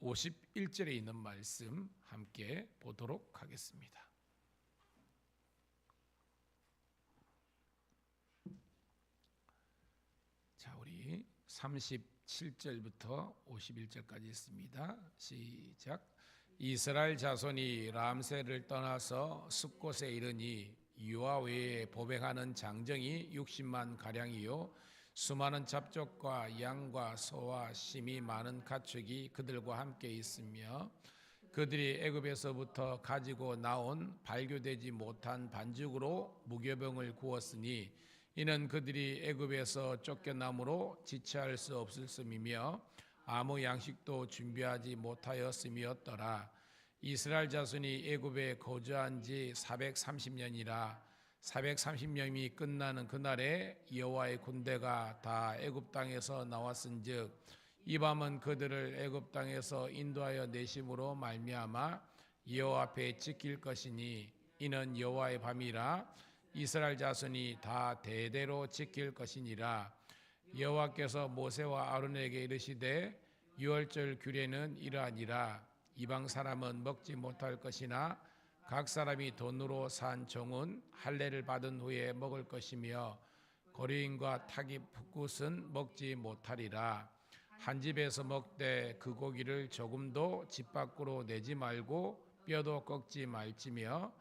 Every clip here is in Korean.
51절에 있는 말씀 함께 보도록 하겠습니다. 자, 우리 37절부터 51절까지 있습니다. 시작. 이스라엘 자손이 람세를 떠나서 숲곳에 이르니 유아 외에 보백하는 장정이 60만 가량이요 수많은 잡족과 양과 소와 심이 많은 가축이 그들과 함께 있으며 그들이 애굽에서부터 가지고 나온 발교되지 못한 반죽으로 무교병을 구웠으니 이는 그들이 애굽에서 쫓겨남으로 지체할 수 없었음이며 아무 양식도 준비하지 못하였음이었더라. 이스라엘 자손이 애굽에 거주한 지 430년이라 430년이 끝나는 그날에 여호와의 군대가 다 애굽 땅에서 나왔은즉 이 밤은 그들을 애굽 땅에서 인도하여 내심으로 말미암아 여호와 앞에 지킬 것이니 이는 여호와의 밤이라 이스라엘 자손이 다 대대로 지킬 것이니라. 여호와께서 모세와 아론에게 이르시되 유월절 규례는 이러하니라. 이방 사람은 먹지 못할 것이나 각 사람이 돈으로 산 종은 할례를 받은 후에 먹을 것이며 거류인과 타기 풋굿은 먹지 못하리라. 한 집에서 먹되 그 고기를 조금도 집 밖으로 내지 말고 뼈도 꺾지 말지며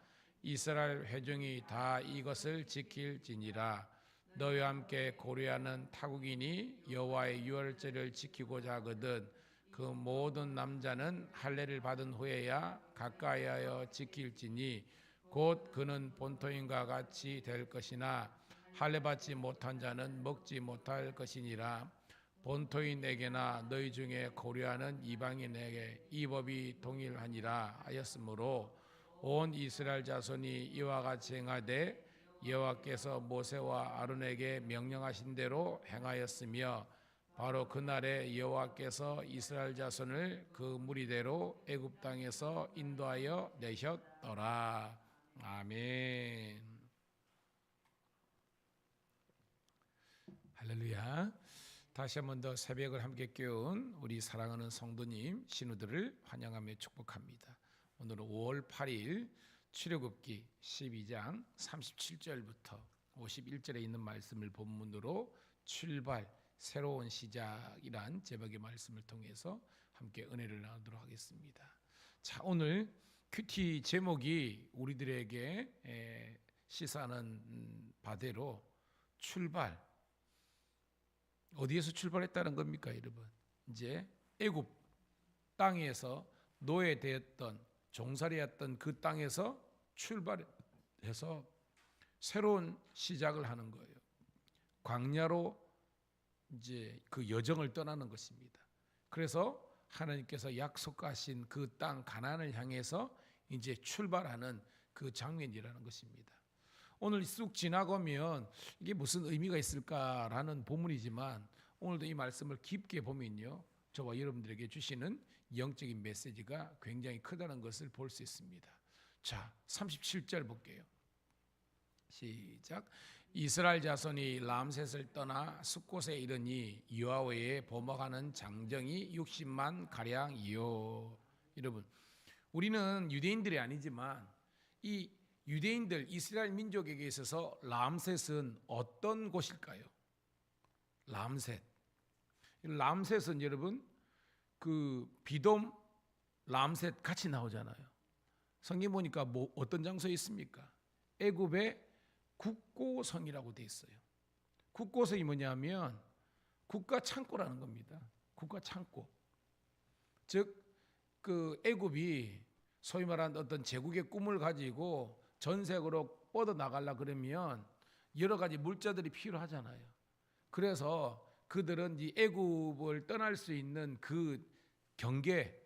이스라엘 회중이 다 이것을 지킬지니라. 너희와 함께 고려하는 타국인이 여호와의 유월절을 지키고자 하거든 그 모든 남자는 할례를 받은 후에야 가까이하여 지킬지니 곧 그는 본토인과 같이 될 것이나 할례 받지 못한 자는 먹지 못할 것이니라. 본토인에게나 너희 중에 고려하는 이방인에게 이 법이 동일하니라 하였으므로 온 이스라엘 자손이 이와 같이 행하되 여호와께서 모세와 아론에게 명령하신 대로 행하였으며 바로 그날에 여호와께서 이스라엘 자손을 그 무리대로 애굽 땅에서 인도하여 내셨더라. 아멘. 할렐루야. 다시 한 번 더 새벽을 함께 깨운 우리 사랑하는 성도님 신우들을 환영하며 축복합니다. 오늘은 5월 8일 출애굽기 12장 37절부터 51절에 있는 말씀을 본문으로 출발, 새로운 시작이란 제목의 말씀을 통해서 함께 은혜를 나누도록 하겠습니다. 자, 오늘 큐티 제목이 우리들에게 시사하는 바대로 출발. 어디에서 출발했다는 겁니까, 여러분? 이제 애굽 땅에서 노예되었던 종살이였던 그 땅에서 출발해서 새로운 시작을 하는 거예요. 광야로 이제 그 여정을 떠나는 것입니다. 그래서 하나님께서 약속하신 그 땅 가나안을 향해서 이제 출발하는 그 장면이라는 것입니다. 오늘 쑥 지나가면 이게 무슨 의미가 있을까라는 본문이지만 오늘도 이 말씀을 깊게 보면요, 저와 여러분들에게 주시는 영적인 메시지가 굉장히 크다는 것을 볼 수 있습니다. 자, 37절 볼게요. 시작. 이스라엘 자손이 람셋을 떠나 숲곳에 이르니 여호와 외에 보목하는 장정이 60만 가량이요. 여러분, 우리는 유대인들이 아니지만 이 유대인들 이스라엘 민족에게 있어서 람셋은 어떤 곳일까요? 람셋. 람셋은 여러분 그 비돔 람셋 같이 나오잖아요. 성경 보니까 뭐 어떤 장소에 있습니까? 애굽의 국고성이라고 돼 있어요. 국고성이 뭐냐면 국가 창고라는 겁니다. 국가 창고. 즉 그 애굽이 소위 말하는 어떤 제국의 꿈을 가지고 전색으로 뻗어 나가려 그러면 여러 가지 물자들이 필요하잖아요. 그래서 그들은 이 애굽을 떠날 수 있는 그 경계,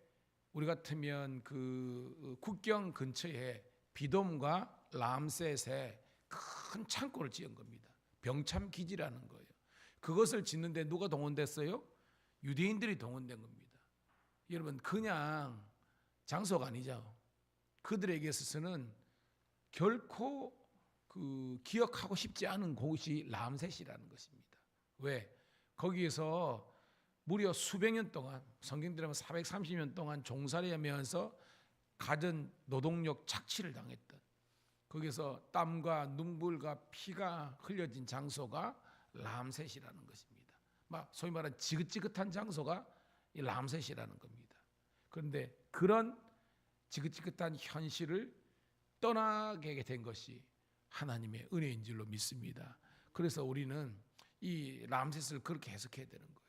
우리 같으면 그 국경 근처에 비돔과 람셋에 큰 창고를 지은 겁니다. 병참 기지라는 거예요. 그것을 짓는데 누가 동원됐어요? 유대인들이 동원된 겁니다. 여러분, 그냥 장소가 아니죠. 그들에게 있어서는 결코 그 기억하고 싶지 않은 곳이 람셋이라는 것입니다. 왜? 거기에서 무려 수백 년 동안, 성경대로 하면 430년 동안 종살이하면서 가진 노동력 착취를 당했던, 거기서 땀과 눈물과 피가 흘려진 장소가 람셋이라는 것입니다. 막 소위 말하는 지긋지긋한 장소가 이 람셋이라는 겁니다. 그런데 그런 지긋지긋한 현실을 떠나게 된 것이 하나님의 은혜인 줄로 믿습니다. 그래서 우리는 이 람셋을 그렇게 해석해야 되는 거예요.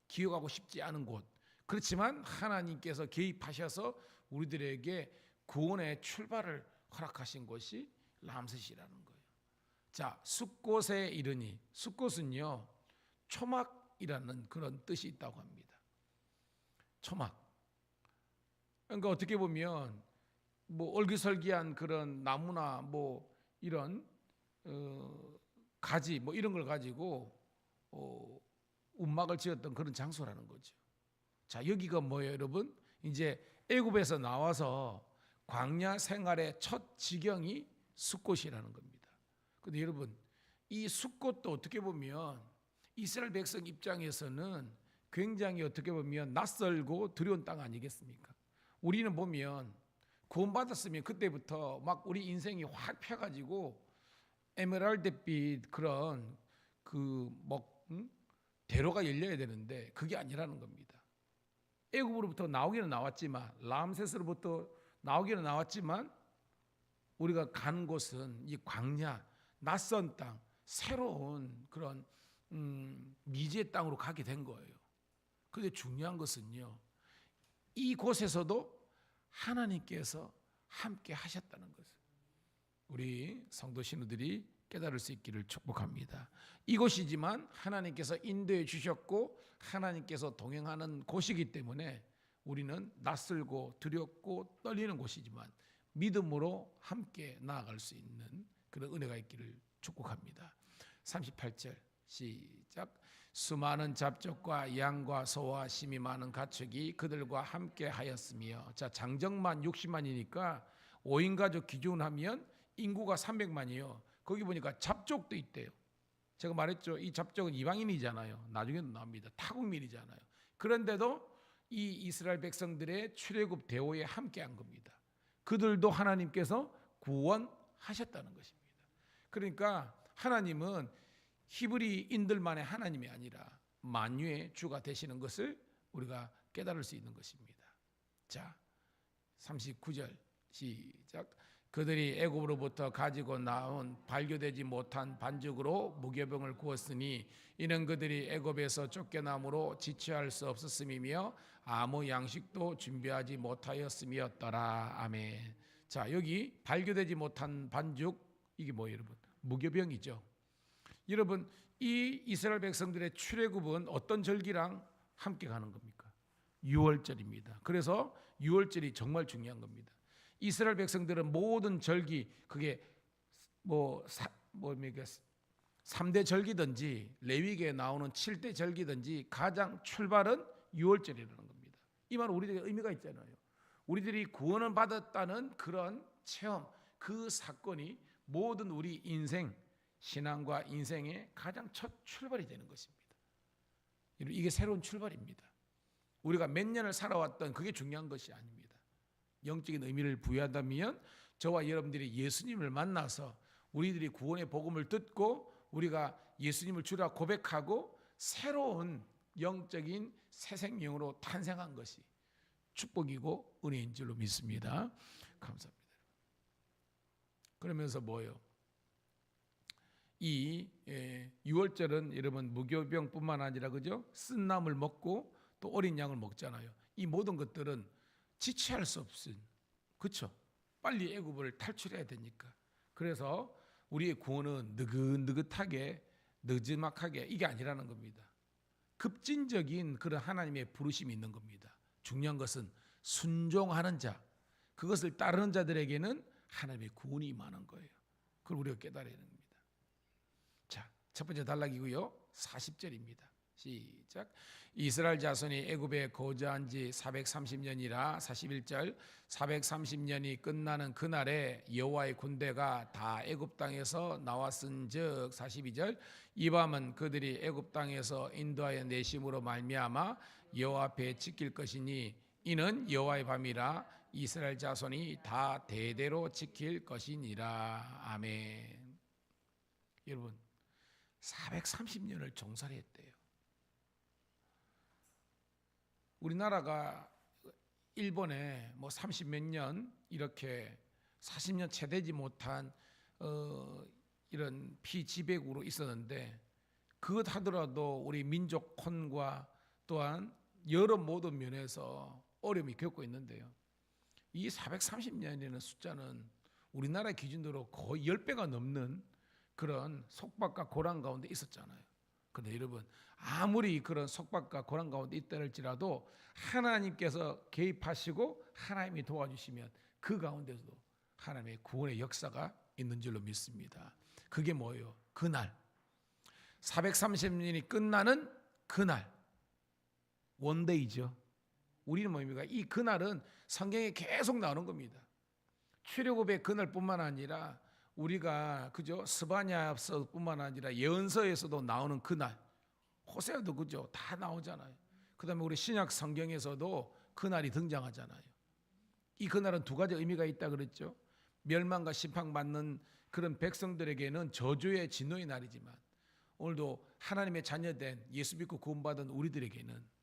기억하고 싶지 않은 곳, 그렇지만 하나님께서 개입하셔서 우리들에게 구원의 출발을 허락하신 곳이 람셋이라는 거예요. 자, 숫곳에 이르니, 숫곳은요 초막이라는 그런 뜻이 있다고 합니다. 초막. 그러니까 어떻게 보면 뭐 얼기설기한 그런 나무나 뭐 이런 가지 뭐 이런 걸 가지고 움막을 지었던 그런 장소라는 거죠. 자, 여기가 뭐예요, 여러분? 이제 애굽에서 나와서 광야 생활의 첫 지경이 숫곳이라는 겁니다. 근데 여러분, 이 숫곳도 어떻게 보면 이스라엘 백성 입장에서는 굉장히 어떻게 보면 낯설고 두려운 땅 아니겠습니까? 우리는 보면 구원받았으면 그때부터 막 우리 인생이 확 펴가지고 에메랄드빛 그런 대로가 열려야 되는데 그게 아니라는 겁니다. 애굽으로부터 나오기는 나왔지만, 람셋으로부터 나오기는 나왔지만, 우리가 간 곳은 이 광야, 낯선 땅, 새로운 그런 미지의 땅으로 가게 된 거예요. 그런데 중요한 것은요, 이곳에서도 하나님께서 함께 하셨다는 것을 우리 성도 신우들이 깨달을 수 있기를 축복합니다. 이곳이지만 하나님께서 인도해 주셨고 하나님께서 동행하는 곳이기 때문에 우리는 낯설고 두렵고 떨리는 곳이지만 믿음으로 함께 나아갈 수 있는 그런 은혜가 있기를 축복합니다. 38절 시작. 수많은 잡족과 양과 소와 심이 많은 가축이 그들과 함께 하였으며, 자, 장정만 60만이니까 5인 가족 기준하면 인구가 300만이에요. 거기 보니까 잡족도 있대요. 제가 말했죠, 이 잡족은 이방인이잖아요. 나중에도 나옵니다. 타국민이잖아요. 그런데도 이 이스라엘 백성들의 출애굽 대오에 함께한 겁니다. 그들도 하나님께서 구원하셨다는 것입니다. 그러니까 하나님은 히브리인들만의 하나님이 아니라 만유의 주가 되시는 것을 우리가 깨달을 수 있는 것입니다. 자, 39절 시작. 그들이 애굽으로부터 가지고 나온 발교되지 못한 반죽으로 무교병을 구웠으니 이는 그들이 애굽에서 쫓겨남으로 지체할 수 없었음이며 아무 양식도 준비하지 못하였음이었더라. 아멘. 자, 여기 발교되지 못한 반죽, 이게 뭐예요, 여러분? 무교병이죠. 여러분, 이 이스라엘 백성들의 출애굽은 어떤 절기랑 함께 가는 겁니까? 유월절입니다. 그래서 유월절이 정말 중요한 겁니다. 이스라엘 백성들은 모든 절기, 그게 뭡니까? 3대 절기든지 레위기에 나오는 7대 절기든지 가장 출발은 유월절이라는 겁니다. 이 말은 우리에게 의미가 있잖아요. 우리들이 구원을 받았다는 그런 체험, 그 사건이 모든 우리 인생, 신앙과 인생의 가장 첫 출발이 되는 것입니다. 이게 새로운 출발입니다. 우리가 몇 년을 살아왔던 그게 중요한 것이 아닙니다. 영적인 의미를 부여한다면 저와 여러분들이 예수님을 만나서 우리들이 구원의 복음을 듣고 우리가 예수님을 주라 고백하고 새로운 영적인 새 생명으로 탄생한 것이 축복이고 은혜인 줄로 믿습니다. 감사합니다. 그러면서 뭐예요? 이 6월절은 여러분 무교병뿐만 아니라 그죠? 쓴 나물 먹고 또 어린 양을 먹잖아요. 이 모든 것들은 지체할 수 없은, 그렇죠? 빨리 애굽을 탈출해야 되니까. 그래서 우리의 구원은 느긋느긋하게 느지막하게 이게 아니라는 겁니다. 급진적인 그런 하나님의 부르심이 있는 겁니다. 중요한 것은 순종하는 자, 그것을 따르는 자들에게는 하나님의 구원이 임하는 거예요. 그걸 우리가 깨달아야 됩니다. 자, 첫 번째 단락이고요. 40절입니다. 시작. 이스라엘 자손이 애굽에 거주한 지 430년이라 41절 430년이 끝나는 그날에 여호와의 군대가 다 애굽 땅에서 나왔은즉 42절 이 밤은 그들이 애굽 땅에서 인도하여 내심으로 말미암아 여호와 앞에 지킬 것이니 이는 여호와의 밤이라 이스라엘 자손이 다 대대로 지킬 것이니라. 아멘. 여러분 430년을 종살이 했대요. 우리나라가 일본에 뭐 30몇 년 이렇게 40년 채 되지 못한 이런 피지배국으로 있었는데 그것 하더라도 우리 민족 혼과 또한 여러 모든 면에서 어려움이 겪고 있는데요. 이 430년이라는 숫자는 우리나라 기준으로 거의 10배가 넘는 그런 속박과 고난 가운데 있었잖아요. 그런데 여러분 아무리 그런 속박과 고난 가운데 있다 할지라도 하나님께서 개입하시고 하나님이 도와주시면 그 가운데서도 하나님의 구원의 역사가 있는 줄로 믿습니다. 그게 뭐예요? 그날 430년이 끝나는 그날 원데이죠. 우리는 뭡니까? 이 그날은 성경에 계속 나오는 겁니다. 출애굽의 그날뿐만 아니라 우리가 그죠 스바냐서뿐만 아니라 예언서에서도 나오는 그날, 호세아도 그죠 다 나오잖아요. 그다음에 우리 신약 성경에서도 그날이 등장하잖아요. 이 그날은 두 가지 의미가 있다 그랬죠. 멸망과 심판받는 그런 백성들에게는 저주의 진노의 날이지만 오늘도 하나님의 자녀된 예수 믿고 구원받은 우리들에게는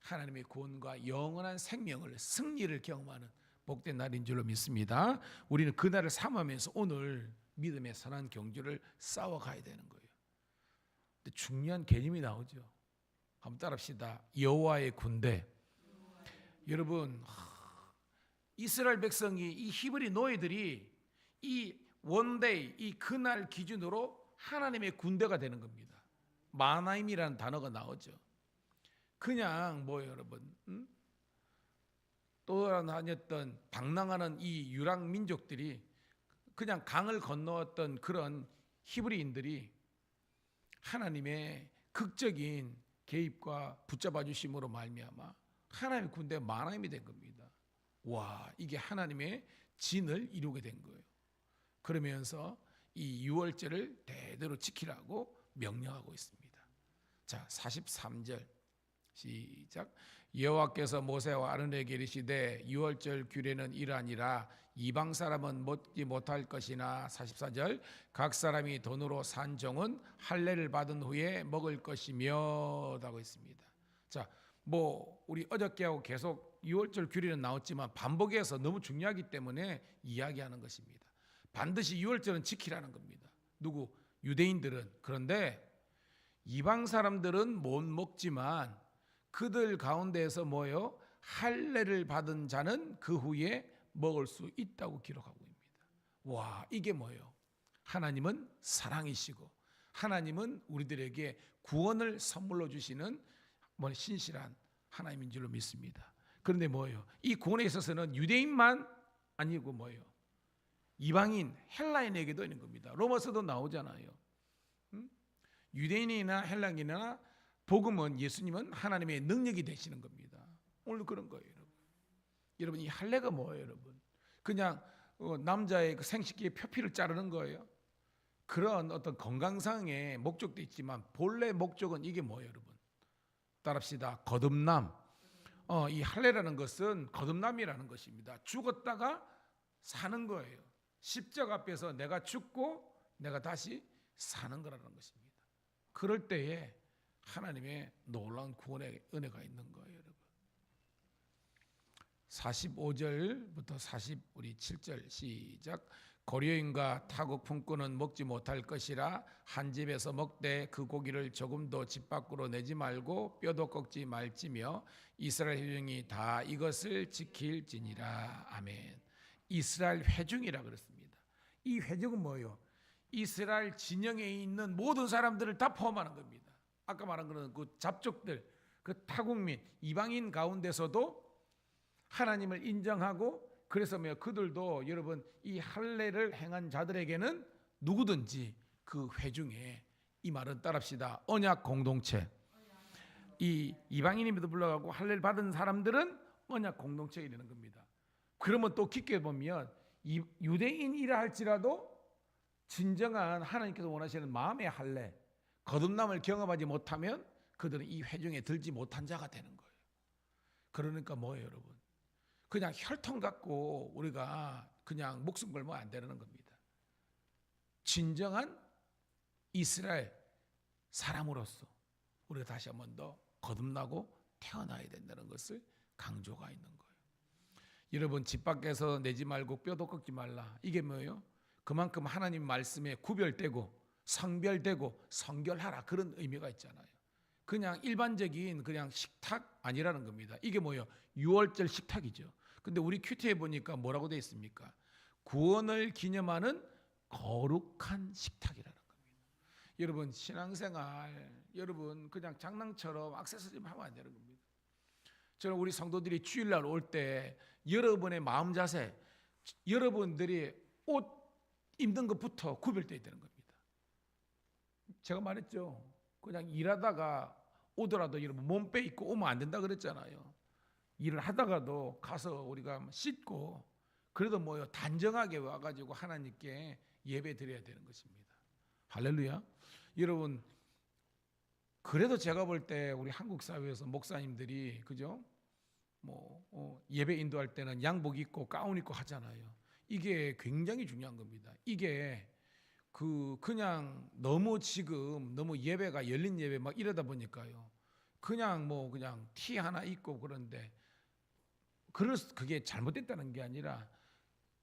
하나님의 구원과 영원한 생명을 승리를 경험하는 복된 날인 줄로 믿습니다. 우리는 그날을 삼으면서 오늘 믿음의 선한 경주를 싸워가야 되는 거예요. 근데 중요한 개념이 나오죠. 한번 따라합시다. 여호와의 군대. 여러분 이스라엘 백성이 이 히브리 노예들이 이 원데이 이 그날 기준으로 하나님의 군대가 되는 겁니다. 마나임이라는 단어가 나오죠. 그냥 뭐예요 여러분 떠나다녔던 방랑하는 이 유랑 민족들이 그냥 강을 건너왔던 그런 히브리인들이 하나님의 극적인 개입과 붙잡아 주심으로 말미암아 하나님의 군대 마나임이 된 겁니다. 와 이게 하나님의 진을 이루게 된 거예요. 그러면서 이 유월절을 대대로 지키라고 명령하고 있습니다. 자 43절 시작. 여호와께서 모세와 아론에게 이르시되 유월절 규례는 이러하니라 이방 사람은 먹지 못할 것이나 44절 각 사람이 돈으로 산 종은 할례를 받은 후에 먹을 것이며 라고 있습니다. 자, 뭐 우리 어저께하고 계속 유월절 규례는 나왔지만 반복해서 너무 중요하기 때문에 이야기하는 것입니다. 반드시 유월절은 지키라는 겁니다. 누구? 유대인들은. 그런데 이방 사람들은 못 먹지만 그들 가운데에서 뭐요? 할례를 받은 자는 그 후에 먹을 수 있다고 기록하고 있습니다. 와, 이게 뭐예요? 하나님은 사랑이시고 하나님은 우리들에게 구원을 선물로 주시는 신실한 하나님인 줄로 믿습니다. 그런데 뭐예요? 이 구원에 있어서는 유대인만 아니고 뭐예요? 이방인 헬라인에게도 있는 겁니다. 로마서도 나오잖아요. 유대인이나 헬라인이나 복음은 예수님은 하나님의 능력이 되시는 겁니다. 오늘 그런 거예요, 여러분. 여러분 이 할례가 뭐예요, 여러분? 그냥 남자의 그 생식기의 표피를 자르는 거예요. 그런 어떤 건강상의 목적도 있지만 본래 목적은 이게 뭐예요, 여러분? 따라합시다. 거듭남. 이 할례라는 것은 거듭남이라는 것입니다. 죽었다가 사는 거예요. 십자가 앞에서 내가 죽고 내가 다시 사는 거라는 것입니다. 그럴 때에 하나님의 놀라운 구원의 은혜가 있는 거예요, 여러분. 45절부터 47절 시작. 고려인과 타국 품꾼은 먹지 못할 것이라 한 집에서 먹되 그 고기를 조금도 집 밖으로 내지 말고 뼈도 꺾지 말지며 이스라엘 회중이 다 이것을 지킬지니라. 아멘. 이스라엘 회중이라 그랬습니다. 이 회중은 뭐예요? 이스라엘 진영에 있는 모든 사람들을 다 포함하는 겁니다. 아까 말한 그런 그 잡족들, 그 타국민, 이방인 가운데서도 하나님을 인정하고 그래서 그들도 여러분 이 할례를 행한 자들에게는 누구든지 그 회중에 이 말은 따라합시다. 언약 공동체. 이 이방인임에도 불구하고 할례를 받은 사람들은 언약 공동체에 이르는 겁니다. 그러면 또 깊게 보면 이 유대인이라 할지라도 진정한 하나님께서 원하시는 마음의 할례, 거듭남을 경험하지 못하면 그들은 이 회중에 들지 못한 자가 되는 거예요. 그러니까 뭐예요, 여러분? 그냥 혈통 갖고 우리가 그냥 목숨 걸면 안 되는 겁니다. 진정한 이스라엘 사람으로서 우리가 다시 한 번 더 거듭나고 태어나야 된다는 것을 강조가 있는 거예요. 여러분, 집 밖에서 내지 말고 뼈도 꺾지 말라. 이게 뭐예요? 그만큼 하나님 말씀에 구별되고 성별되고 성결하라, 그런 의미가 있잖아요. 그냥 일반적인 그냥 식탁 아니라는 겁니다. 이게 뭐예요? 유월절 식탁이죠. 근데 우리 큐티에 보니까 뭐라고 되어 있습니까? 구원을 기념하는 거룩한 식탁이라는 겁니다. 여러분, 신앙생활 여러분 그냥 장난처럼 액세서리 하면 안 되는 겁니다. 저는 우리 성도들이 주일날 올 때 여러분의 마음 자세, 여러분들이 옷 입는 것부터 구별되어야 되는 겁니다. 제가 말했죠. 그냥 일하다가 오더라도 여러분 몸빼 입고 오면 안 된다 그랬잖아요. 일을 하다가도 가서 우리가 씻고 그래도 뭐요, 단정하게 와가지고 하나님께 예배 드려야 되는 것입니다. 할렐루야. 여러분, 그래도 제가 볼 때 우리 한국 사회에서 목사님들이 그죠? 예배 인도할 때는 양복 입고 가운 입고 하잖아요. 이게 굉장히 중요한 겁니다. 이게 그냥 너무 지금 너무 예배가 열린 예배 막 이러다 보니까요. 그냥 그냥 티 하나 입고 그런데 그게 잘못됐다는 게 아니라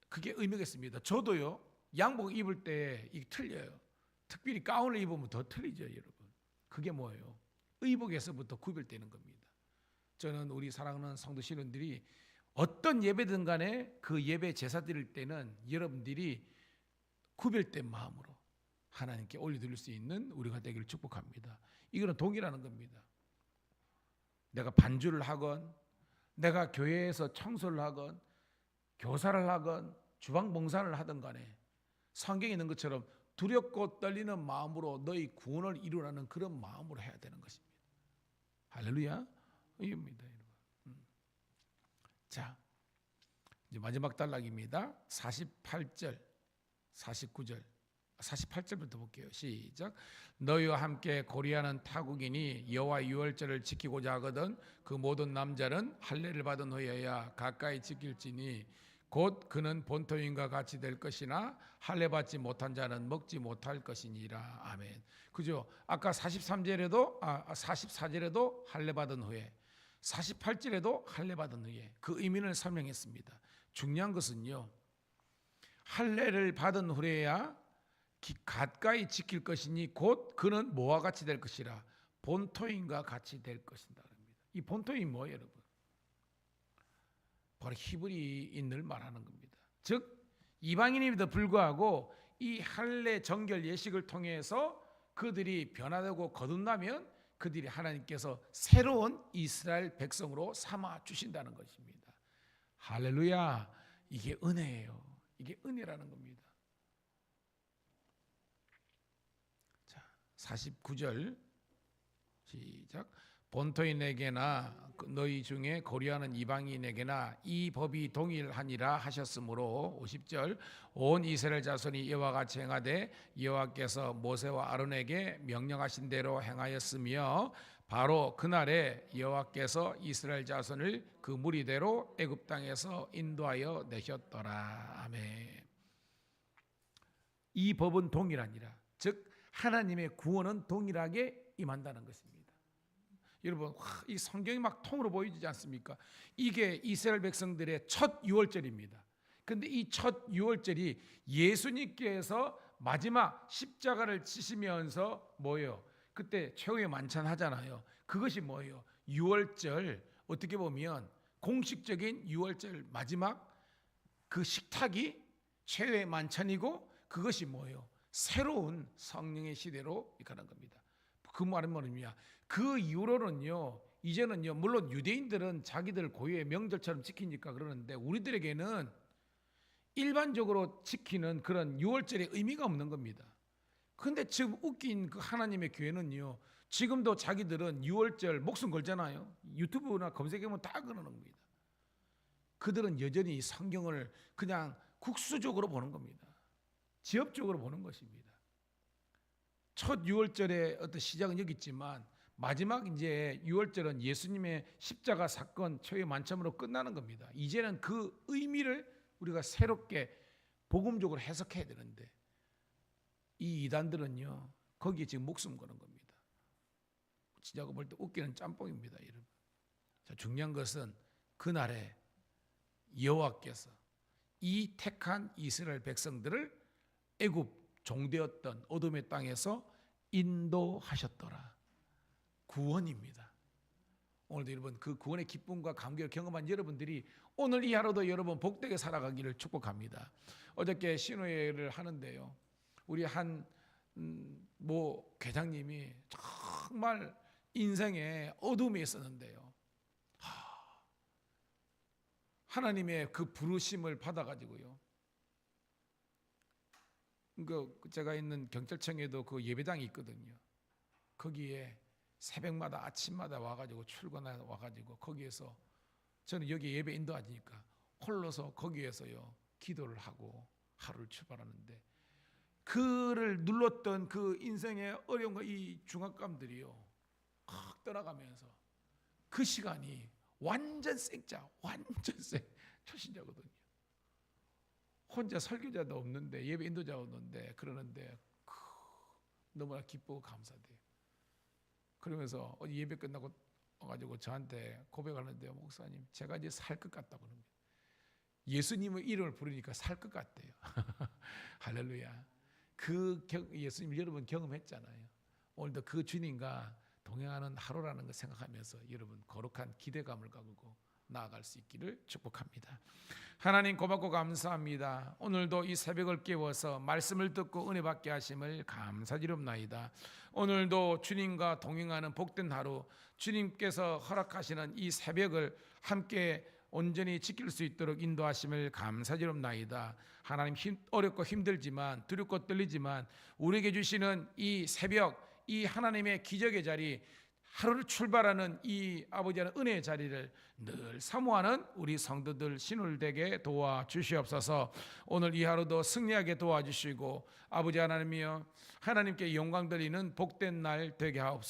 그게 의미가 있습니다. 저도요, 양복 입을 때 이게 틀려요. 특별히 가운을 입으면 더 틀리죠, 여러분. 그게 뭐예요? 의복에서부터 구별되는 겁니다. 저는 우리 사랑하는 성도 신원들이 어떤 예배든 간에 그 예배 제사 드릴 때는 여러분들이 구별된 마음으로 하나님께 올려드릴 수 있는 우리가 되기를 축복합니다. 이거는 동의라는 겁니다. 내가 반주를 하건, 내가 교회에서 청소를 하건, 교사를 하건, 주방봉사를 하든 간에 성경에 있는 것처럼 두렵고 떨리는 마음으로 너희 구원을 이루라는 그런 마음으로 해야 되는 것입니다. 할렐루야. 이겁니다, 여러분. 자, 이제 마지막 단락입니다. 48절, 49절, 48절부터 볼게요. 시작. 너희와 함께 고리하는 타국인이 여호와 유월절을 지키고자 하거든 그 모든 남자는 할례를 받은 후에야 가까이 지킬지니 곧 그는 본토인과 같이 될 것이나 할례 받지 못한 자는 먹지 못할 것이니라. 아멘. 그죠? 아까 44절에도 할례 받은 후에, 48절에도 할례 받은 후에 그 의미를 설명했습니다. 중요한 것은요, 할례를 받은 후에야 가까이 지킬 것이니 곧 그는 뭐와 같이 될 것이라 본토인과 같이 될 것이다. 이 본토인 뭐예요, 여러분? 바로 히브리인을 말하는 겁니다. 즉 이방인임에도 불구하고 이 할례 정결 예식을 통해서 그들이 변화되고 거듭나면 그들이 하나님께서 새로운 이스라엘 백성으로 삼아 주신다는 것입니다. 할렐루야. 이게 은혜예요. 이게 은혜라는 겁니다. 자, 49절 시작. 본토인에게나 너희 중에 고려하는 이방인에게나 이 법이 동일하니라 하셨으므로 50절 온 이스라엘 자손이 이와 같이 행하되 여호와께서 모세와 아론에게 명령하신 대로 행하였으며 바로 그날에 여호와께서 이스라엘 자손을 그 무리대로 애굽 땅에서 인도하여 내셨더라. 아멘. 이 법은 동일하니라. 즉 하나님의 구원은 동일하게 임한다는 것입니다. 여러분, 이 성경이 막 통으로 보이지 않습니까? 이게 이스라엘 백성들의 첫 유월절입니다. 근데 이 첫 유월절이 예수님께서 마지막 십자가를 지시면서 뭐예요? 그때 최후의 만찬 하잖아요. 그것이 뭐예요? 유월절, 어떻게 보면 공식적인 유월절 마지막 그 식탁이 최후의 만찬이고 그것이 뭐예요? 새로운 성령의 시대로 가는 겁니다. 그 말은 뭐냐? 그 이후로는요, 이제는요, 물론 유대인들은 자기들 고유의 명절처럼 지키니까 그러는데 우리들에게는 일반적으로 지키는 그런 유월절의 의미가 없는 겁니다. 근데 지금 웃긴 그 하나님의 교회는요, 지금도 자기들은 유월절 목숨 걸잖아요. 유튜브나 검색해보면 다 그러는 겁니다. 그들은 여전히 성경을 그냥 국수적으로 보는 겁니다. 지엽적으로 보는 것입니다. 첫 유월절의 어떤 시작은 여기 있지만 마지막 이제 유월절은 예수님의 십자가 사건 초유 만참으로 끝나는 겁니다. 이제는 그 의미를 우리가 새롭게 복음적으로 해석해야 되는데 이 이단들은요 거기에 지금 목숨 거는 겁니다. 진짜 볼 때 웃기는 짬뽕입니다, 여러분. 자, 중요한 것은 그날에 여호와께서 이 택한 이스라엘 백성들을 애굽 종되었던 어둠의 땅에서 인도하셨더라. 구원입니다. 오늘도 여러분 그 구원의 기쁨과 감격을 경험한 여러분들이 오늘 이 하루도 여러분 복되게 살아가기를 축복합니다. 어저께 신호회를 하는데요. 우리 한 회장님이 정말 인생에 어둠이 있었는데요. 하나님의 그 부르심을 받아가지고요. 제가 있는 경찰청에도 그 예배당이 있거든요. 거기에 새벽마다 아침마다 와가지고 출근해 와가지고 거기에서 저는 여기 예배 인도하니까 홀로서 거기에서요 기도를 하고 하루를 출발하는데 그를 눌렀던 그 인생의 어려움과 이 중압감들이요 확 떠나가면서 그 시간이 완전 생자, 완전 생 초신자거든요. 혼자 설교자도 없는데 예배 인도자가 없는데 그러는데 너무나 기쁘고 감사돼요. 그러면서 어제 예배 끝나고 와가지고 저한테 고백하는데요. 목사님 제가 이제 살 것 같다고 합니다. 예수님의 이름을 부르니까 살 것 같대요. 할렐루야. 그 예수님 여러분 경험했잖아요. 오늘도 그 주님과 동행하는 하루라는 걸 생각하면서 여러분 거룩한 기대감을 가지고 나아갈 수 있기를 축복합니다. 하나님 고맙고 감사합니다. 오늘도 이 새벽을 깨워서 말씀을 듣고 은혜 받게 하심을 감사드립니다. 오늘도 주님과 동행하는 복된 하루, 주님께서 허락하시는 이 새벽을 함께 온전히 지킬 수 있도록 인도하심을 감사드립니다. 하나님 어렵고 힘들지만 두렵고 떨리지만 우리에게 주시는 이 새벽, 이 하나님의 기적의 자리, 하루를 출발하는 이 아버지 하나님 은혜의 자리를 늘 사모하는 우리 성도들 신울되게 도와주시옵소서. 오늘 이 하루도 승리하게 도와주시고 아버지 하나님이여 하나님께 영광 돌리는 복된 날 되게 하옵소서.